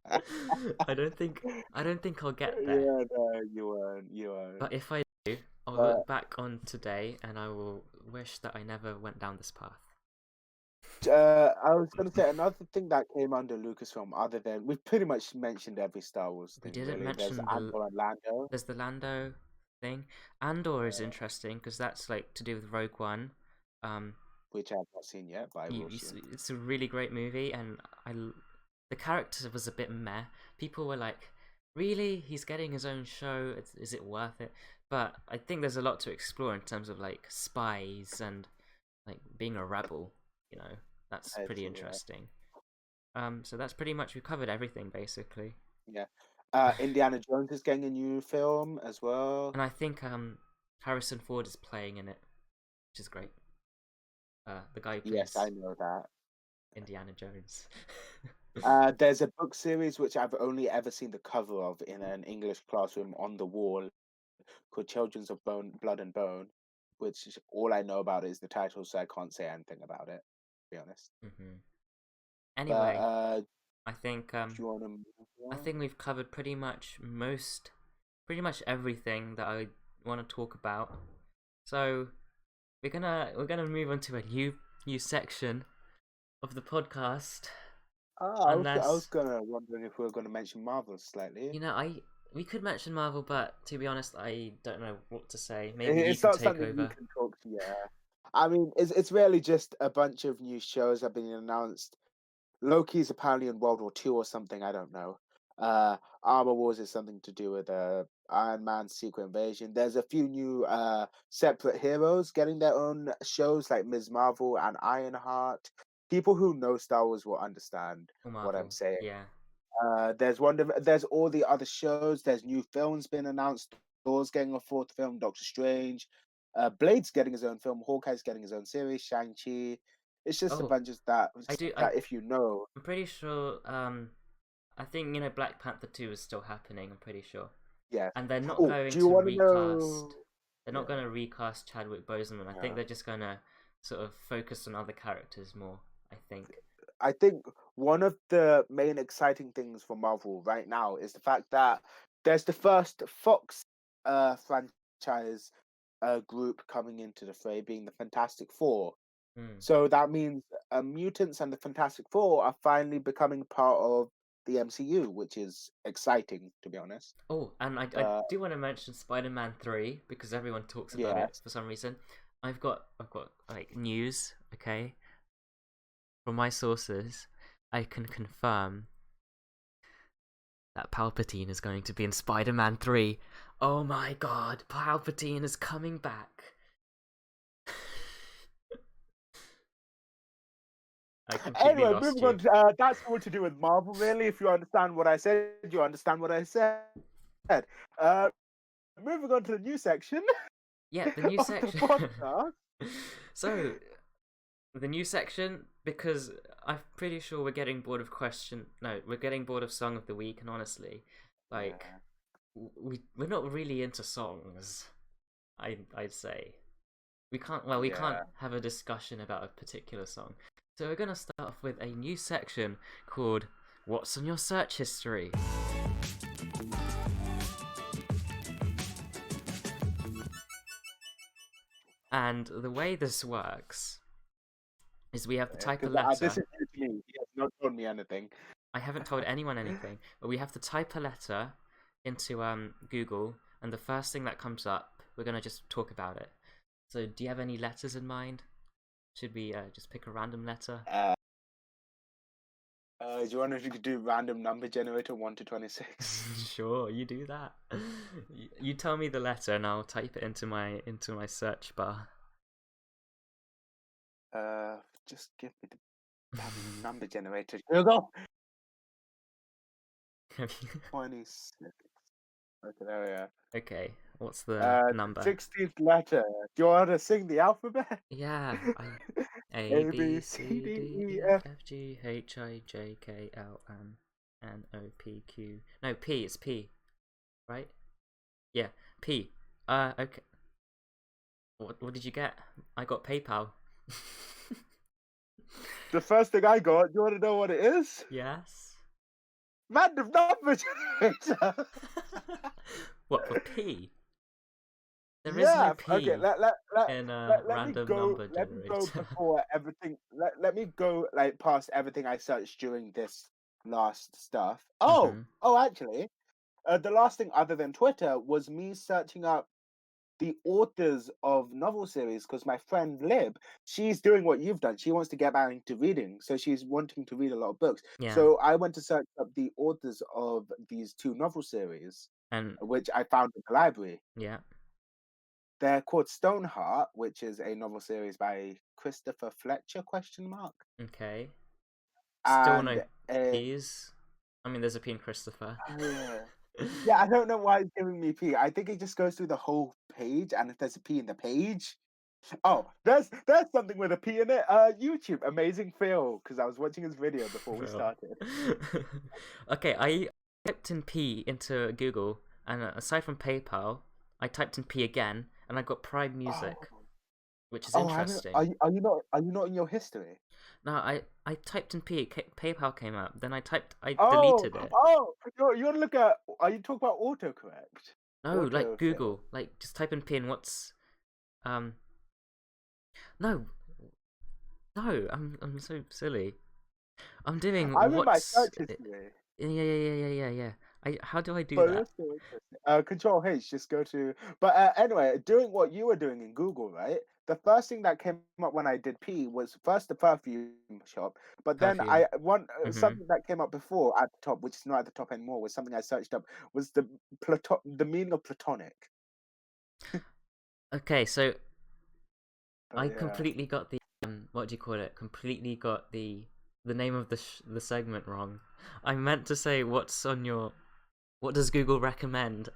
I don't think I don't think I'll get there. Yeah, no, you weren't. You But weren't. if I do, I'll But look back on today and I will wish that I never went down this path. I was gonna say another thing that came under Lucasfilm, other than we've pretty much mentioned every Star Wars We thing, didn't really. There's mention Andor and Lando. there's the Lando thing. Andor is Yeah, interesting because that's like to do with Rogue One. Um, which I've not seen yet, but I will soon. it's a really great movie, and the character was a bit meh. People were like, "Really? He's getting his own show. Is it worth it?" But I think there's a lot to explore in terms of like spies and like being a rebel. You know, that's I pretty see, yeah. interesting. So that's pretty much we covered everything basically, Yeah. Indiana Jones is getting a new film as well. and I think Harrison Ford is playing in it, which is great. The guy who Yes, I plays know that. Indiana Jones. There's a book series which I've only ever seen the cover of in an English classroom on the wall called Children's of Bone, Blood and Bone, which is all I know about is the title, so I can't say anything about it, to be honest. hmm But Anyway, I think do you want to move I on? think we've covered pretty much everything that I want to talk about. So we're gonna move on to a new section of the podcast. I was Unless gonna wondering if we were gonna mention Marvel slightly. we could mention Marvel, but to be honest, I don't know what to say. Maybe you It's can not take something you over. can talk to. Yeah, I mean, it's really just a bunch of new shows have been announced. Loki's apparently in World War II or something. I don't know. Armor Wars is something to do with Iron Man's Secret Invasion. There's a few new separate heroes getting their own shows, like Ms. Marvel and Ironheart. People who know Star Wars will understand Or what I'm Marvel, saying. yeah. There's all the other shows. There's new films being announced. Thor's getting a fourth film. Doctor Strange. Blade's getting his own film. Hawkeye's getting his own series. Shang-Chi. It's just a Oh, bunch of that. I do. That if you know, I'm pretty sure. I think Black Panther 2 is still happening. I'm pretty sure, yes. and they're not Oh, going do you to want to recast. know? They're not Yeah, going to recast Chadwick Boseman. I think yeah. they're just going to sort of focus on other characters more. I think. I think one of the main exciting things for Marvel right now is the fact that there's the first Fox franchise group coming into the fray, being the Fantastic Four. Hmm. So that means mutants and the Fantastic Four are finally becoming part of the MCU, which is exciting, to be honest. Oh, and I But do want to mention Spider-Man 3 because everyone talks about it yes, for some reason. I've got like news, okay? From my sources, I can confirm that Palpatine is going to be in Spider-Man 3. Oh my god, Palpatine is coming back. I completely anyway, lost moving you. on. That's all to do with Marvel, really. If you understand what I said, you understand what I said. Uh, moving on to the new section Yeah, the new of the section. podcast. So, the new section, because I'm pretty sure we're getting bored of question. No, we're getting bored of song of the week, and honestly, like Yeah, we're not really into songs. I'd say we can't yeah. have a discussion about a particular song. So we're gonna start off with a new section called "What's on Your Search History." And the way this works is we have to type a Because this letter. is new to me. He has not told me anything. I haven't told anyone anything, but we have to type a letter into Google, and the first thing that comes up, we're gonna just talk about it. So, do you have any letters in mind? Should we just pick a random letter? Do you want to do random number generator 1 to 26? Sure, you do that. You tell me the letter, and I'll type it into my search bar. Just give me the damn number generator. Here we go. 26. Okay, there we are. Okay, what's the number? 16th letter. Do you want to sing the alphabet? Yeah, A A B B C C D D E E F. F G H I J K L M N O P Q. No, P. It's P, right? Yeah, P. Okay. What did you get? I got PayPal. The first thing I got. Do you want to know what it is? Yes. Random number generator. What for P? There is no Yeah. Okay. P in a Let me random go. number Let me go generator. before everything. Let me go like past everything I searched during this last stuff. Oh. Mm-hmm. Oh. Actually, the last thing other than Twitter was me searching up the authors of novel series because my friend Lib, she's doing what you've done. She wants to get back into reading, so she's wanting to read a lot of books. Yeah, So I went to search up the authors of these two novel series, and which I found in the library. yeah, They're called Stoneheart, which is a novel series by Christopher Fletcher? Question mark. okay. Still And no P's. I mean, there's a P in Christopher. yeah. Yeah, I don't know why it's giving me P. I think it just goes through the whole page, and if there's a P in the page, oh, there's something with a P in it. YouTube, amazing Phil, because I was watching his video before we Well. started. Okay, I typed in P into Google, and aside from PayPal, I typed in P again, and I got Prime Music, Oh, which is oh, I don't. interesting. Are you not in your history? No, I typed in P, PayPal came up. Then I Oh, deleted it. oh, you want to look at? Are you talking about autocorrect? No, like Autofill. Google, like just type in P and what's um. No, no, I'm so silly. I'm doing I'm in my what's search history. yeah. How do I do But that? that's so interesting. Control H, just go to. But anyway, doing what you were doing in Google, right? The first thing that came up when I did P was first the perfume shop, but then Perfume. I want Mm-hmm. something that came up before at the top, which is not at the top anymore, was something I searched up was the meaning of platonic. Okay, so But I yeah, completely got the what do you call it? Completely got the the name of the segment wrong. I meant to say what does Google recommend?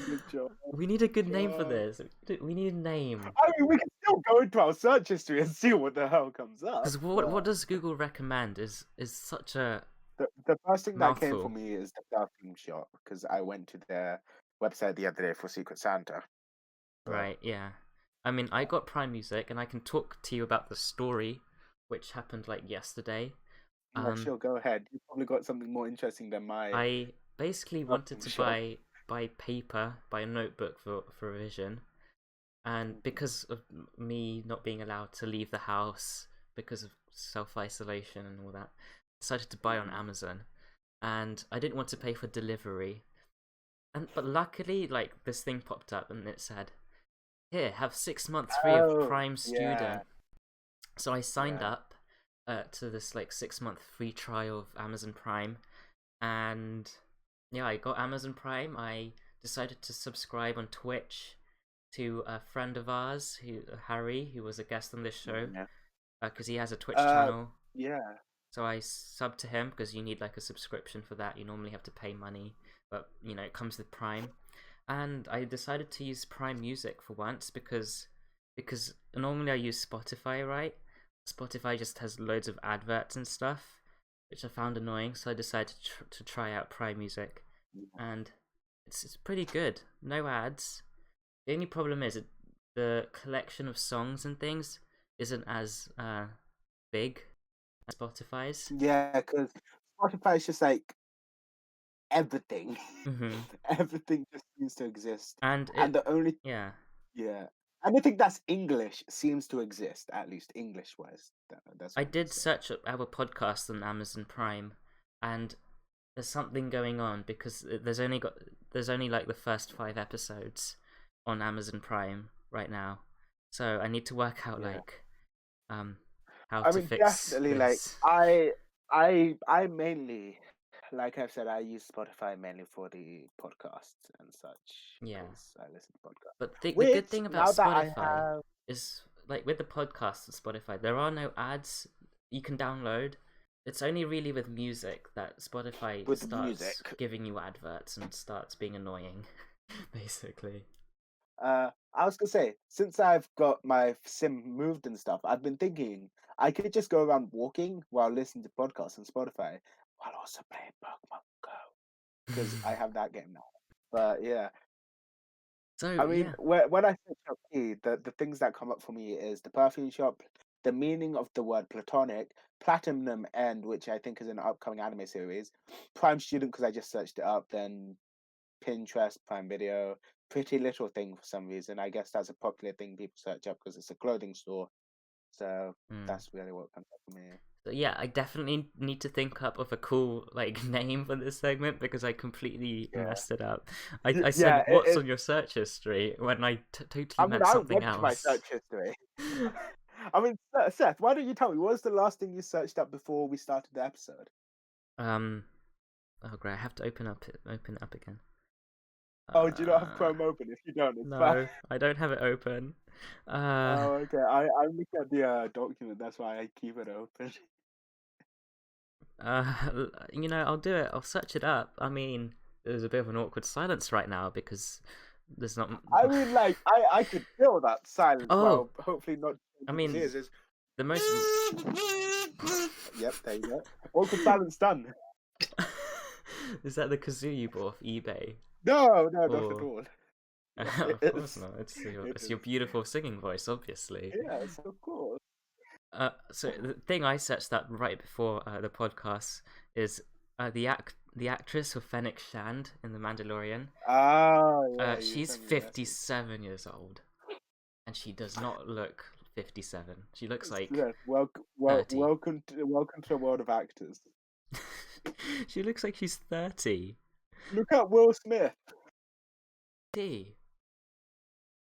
Good job. We need a good name for God. this. We need a name. I mean, we can still go into our search history and see what the hell comes up. Because what does Google recommend is such a The first thing that came for mouthful. me is the perfume shop because I went to their website the other day for Secret Santa. But Right, yeah. I mean, I got Prime Music, and I can talk to you about the story, which happened like yesterday. yeah, sure, go ahead. You probably got something more interesting than my I basically wanted perfume to shop. buy a notebook for revision, and because of me not being allowed to leave the house because of self-isolation and all that, I decided to buy on Amazon, and I didn't want to pay for delivery. But luckily, like, this thing popped up and it said, "Here, have 6 months free of Oh, Prime yeah, Student." So I signed yeah. up to this like 6 month free trial of Amazon Prime, and yeah, I got Amazon Prime. I decided to subscribe on Twitch to a friend of ours, Harry, who was a guest on this show, Yeah. because he has a Twitch channel. Yeah. So I subbed to him because you need like a subscription for that. You normally have to pay money, but you know it comes with Prime. And I decided to use Prime Music for once because normally I use Spotify, right? Spotify just has loads of adverts and stuff, which I found annoying. So I decided to try out Prime Music, and it's pretty good. No ads. The only problem is the collection of songs and things isn't as big as Spotify's. Yeah, because Spotify is just like everything. Hmm. Everything just seems to exist. And And the only yeah, yeah. Anything that's English seems to exist, at least English wise. That's I what I can did say. search up our podcast on Amazon Prime, and there's something going on because there's only like the first 5 episodes on Amazon Prime right now, so I need to work out Yeah. like how I to mean, fix definitely. Like this. I mainly, like I've said, I use Spotify mainly for the podcasts and such Yeah, because I listen to podcasts. but the good Which thing about now that I Spotify have is like with the podcast on Spotify, there are no ads you can download. It's only really with music that Spotify with starts music, giving you adverts and starts being annoying, basically. I was gonna say since I've got my sim moved and stuff, I've been thinking I could just go around walking while listening to podcasts on Spotify while also playing Pokemon Go because I have that game now. But yeah. So I mean, yeah, when I search up key, the things that come up for me is the perfume shop, the meaning of the word platonic, platinum end, which I think is an upcoming anime series, Prime Student because I just searched it up, then Pinterest, Prime Video, Pretty Little Thing for some reason. I guess that's a popular thing people search up because it's a clothing store. So mm. that's really what comes up for me. So yeah, I definitely need to think up of a cool like name for this segment because I completely Yeah, messed it up. I yeah. said what's on your search history when I totally I mean, meant I something went to my else. search history. I mean, Seth, why don't you tell me what was the last thing you searched up before we started the episode? um, oh great, I have to open it up again. Oh, do you not have Uh, Chrome open? If you don't, it's fine. no, I don't have it open. Uh, Oh, okay. I'm looking at the document. That's why I keep it open. I'll do it. I'll search it up. I mean, there's a bit of an awkward silence right now because there's not. I mean, like, I could feel that silence Oh, while hopefully not I people's mean, ears. Is the most. yep, there you go. Awkward silence done. Is that the kazoo you bought off eBay? No, no, not at Or all. Yes, it of course is. not. It It's your is. beautiful singing voice, obviously. Yes, of course. So the thing I searched up right before the podcast is the actress of Fennec Shand in The Mandalorian. Ah, yeah, you She's sent me a message. 57 years old, and she does not look 57. She looks like Seth, welcome, 30. welcome to the world of actors. She looks like she's 30. Look at Will Smith. D.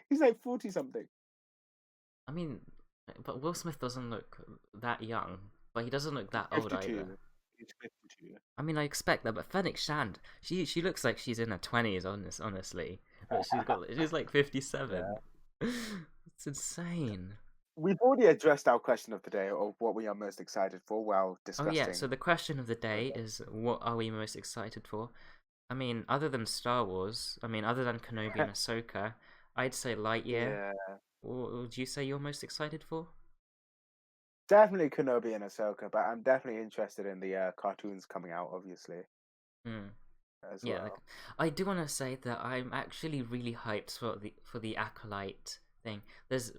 He's like 40 something. I mean, but Will Smith doesn't look that young, but he doesn't look that old 52. either. He's 52. I mean, I expect that, but Fennec Shand, she looks like she's in her 20s, honestly, but she's like 57. Yeah. It's insane. we've already addressed our question of the day of what we are most excited for while Oh yeah, so discussing. the question of the day is, what are we most excited for? I mean, other than Star Wars, I mean, other than Kenobi and Ahsoka, I'd say Lightyear. Yeah, What would you say you're most excited for? definitely Kenobi and Ahsoka, but I'm definitely interested in the cartoons coming out, obviously, Hmm. as Yeah, well. I do want to say that I'm actually really hyped for the Acolyte thing.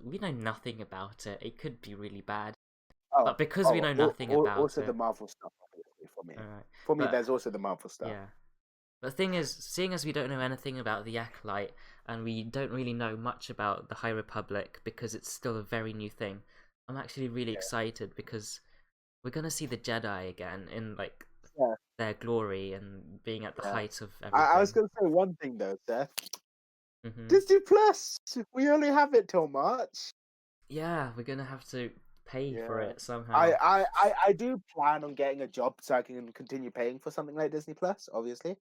We know nothing about it. It could be really bad, Oh, but because we know nothing about also the it, Marvel stuff, obviously, for me. alright. For me, But there's also the Marvel stuff. yeah, the thing is, seeing as we don't know anything about the Acolyte and we don't really know much about the High Republic because it's still a very new thing, I'm actually really excited because we're gonna see the Jedi again in like Yeah, their glory and being at the yeah. height of I was everything. going to say one thing though, Seth. Hmm. Disney Plus. We only have it till March. Yeah, we're gonna have to pay for Yeah. it somehow. I do plan on getting a job so I can continue paying for something like Disney Plus, obviously.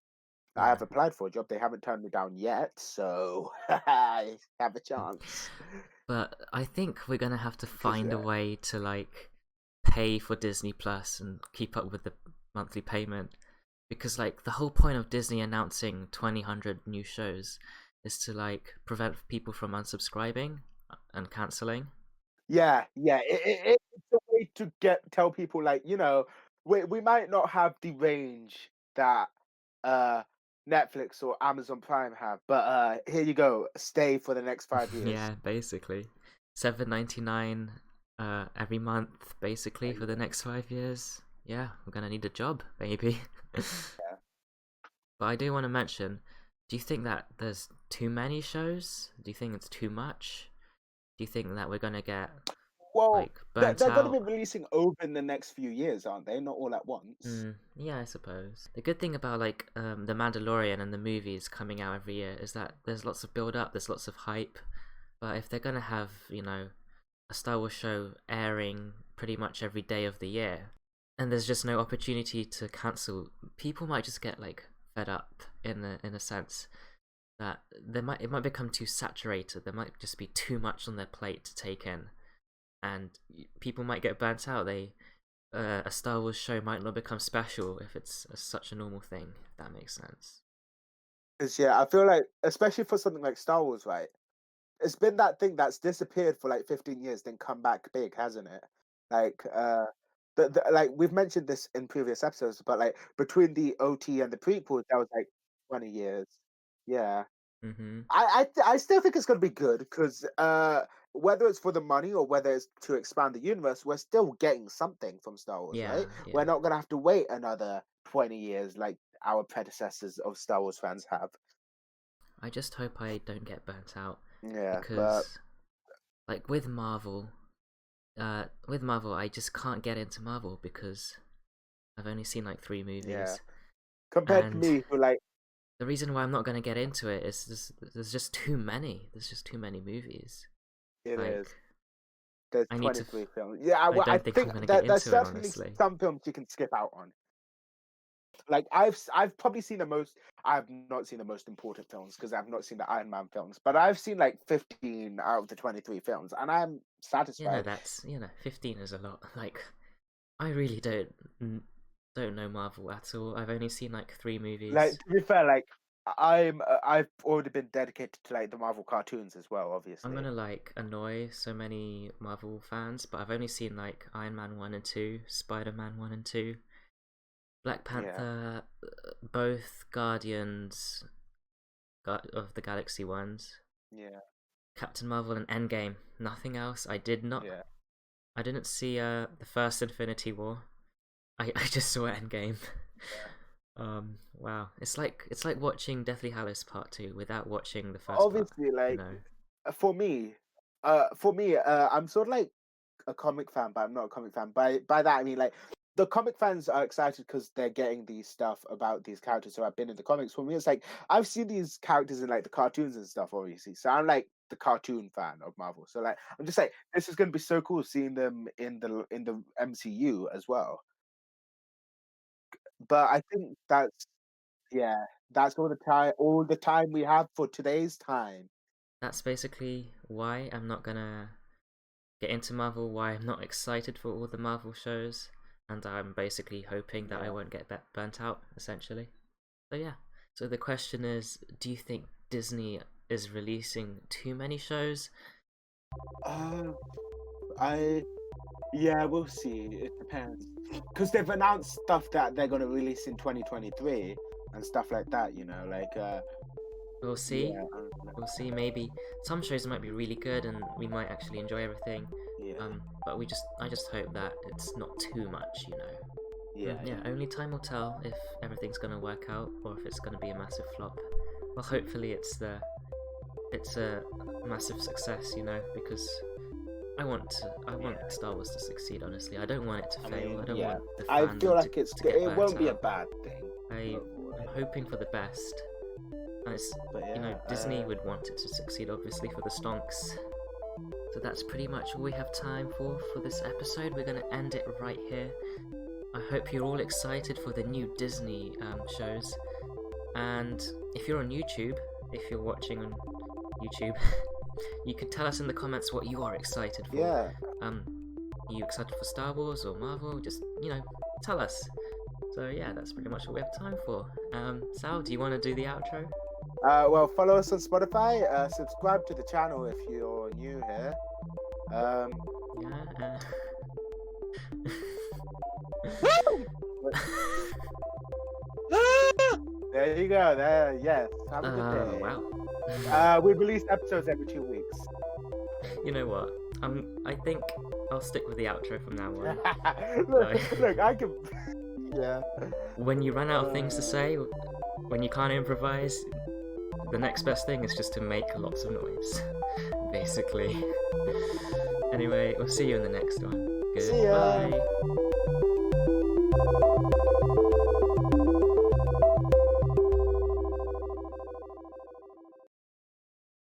I Yeah, have applied for a job. They haven't turned me down yet, so I have a chance. but I think we're gonna have to Because find a way to like pay for Disney Plus and keep up with the monthly payment because like the whole point of Disney announcing 200 new shows is to like prevent people from unsubscribing and canceling. yeah, it's a way to tell people like we might not have the range that uh Netflix or Amazon Prime have, but here you go, stay for the next 5 years. Yeah, basically. 7.99 every month basically for the Yeah. next 5 years. Yeah, we're gonna need a job, maybe. But I do want to mention, do you think that there's too many shows? Do you think it's too much? Do you think that we're gonna get Well, like burnt they're going to be out? releasing over in the next few years, aren't they? Not all at once. Yeah, I suppose. The good thing about like The Mandalorian and the movies coming out every year is that there's lots of build up, there's lots of hype. But if they're gonna have, a Star Wars show airing pretty much every day of the year, and there's just no opportunity to cancel, people might just get like fed up in a sense that it might become too saturated. There might just be too much on their plate to take in, and people might get burnt out. A Star Wars show might not become special if it's such a normal thing. If that makes sense. Because yeah, I feel like especially for something like Star Wars, right? It's been that thing that's disappeared for like 15 years, then come back big, hasn't it? Like like we've mentioned this in previous episodes, but like between the OT and the prequels, that was like 20 years. Yeah. Mm-hmm. I still think it's going to be good because whether it's for the money or whether it's to expand the universe, we're still getting something from Star Wars, Yeah, right? We're yeah. not going to have to wait another 20 years like our predecessors of Star Wars fans have. I just hope I don't get burnt out Yeah, but because, like, with Marvel, I just can't get into Marvel because I've only seen like three yeah, movies, compared to and me, who like the reason why I'm not gonna get into it is there's just too many. There's just too many movies. it Like, is. There's I need to. 23 films. Yeah, I I don't think I'm think gonna get that there's into it certainly honestly. some films you can skip out on. Like I've probably seen the most. I've not seen the most important films because I've not seen the Iron Man films, but I've seen like 15 out of the 23 films, and I'm satisfied. 15 is a lot. Like, I really don't know Marvel at all. I've only seen like three Like movies. to be fair, like I've already been dedicated to like the Marvel cartoons as well, I'm obviously. gonna like annoy so many Marvel fans, but I've only seen like Iron Man 1 and 2, Spider Man 1 and 2, Black Yeah, Panther, both Guardians of the Galaxy ones, yeah, Captain Marvel and Endgame. Nothing else. yeah. I didn't see the first Infinity War. I just saw Endgame. Wow. It's like watching Deathly Hallows Part 2 without watching the first part, Obviously, you like know. for me, I'm sort of like a comic fan, but I'm not a comic fan. By that I mean like the comic fans are excited because they're getting these stuff about these characters who have been in the comics. For me, it's like I've seen these characters in like the cartoons and stuff, obviously. So I'm like the cartoon fan of Marvel. So like I'm just like this is gonna be so cool seeing them in the MCU as well. But I think that's yeah, that's all the time we have for today's time. That's basically why I'm not gonna get into Marvel, why I'm not excited for all the Marvel shows, and I'm basically hoping that I won't get burnt out, essentially. So yeah. So the question is, do you think Disney is releasing too many shows? Yeah, we'll see. It depends. Because they've announced stuff that they're going to release in 2023 and stuff like that, you know, like We'll see. yeah, We'll see. Maybe some shows might be really good and we might actually enjoy everything. yeah, But I just hope that it's not too much, you know. yeah, Yeah, only time will tell if everything's gonna work out or if it's gonna be a massive flop. Well, hopefully it's a massive success, you know, because I want Star Wars to succeed. Honestly, I don't want it to fail. I don't want the I fandom feel like to get it burnt won't be a out. bad thing. I'm hoping for the best. And it's, you know, Disney would want it to succeed, obviously, for the stonks. So that's pretty much all we have time for this episode. We're going to end it right here. I hope you're all excited for the new Disney shows. And if you're on YouTube, if you're watching on YouTube, you can tell us in the comments what you are excited for. Yeah. Are you excited for Star Wars or Marvel? Just, you know, tell us. So yeah, that's pretty much what we have time for. Sal, do you want to do the outro? Well, follow us on Spotify. Subscribe to the channel if you're new here. Yeah. There you go. There, yes. Have a good day. Wow. We release episodes every 2 weeks. You know what? I think I'll stick with the outro from now on. look, I can. Yeah. When you run out of things to say, when you can't improvise, the next best thing is just to make lots of noise, basically. Anyway, we'll see you in the next one. See ya. Goodbye.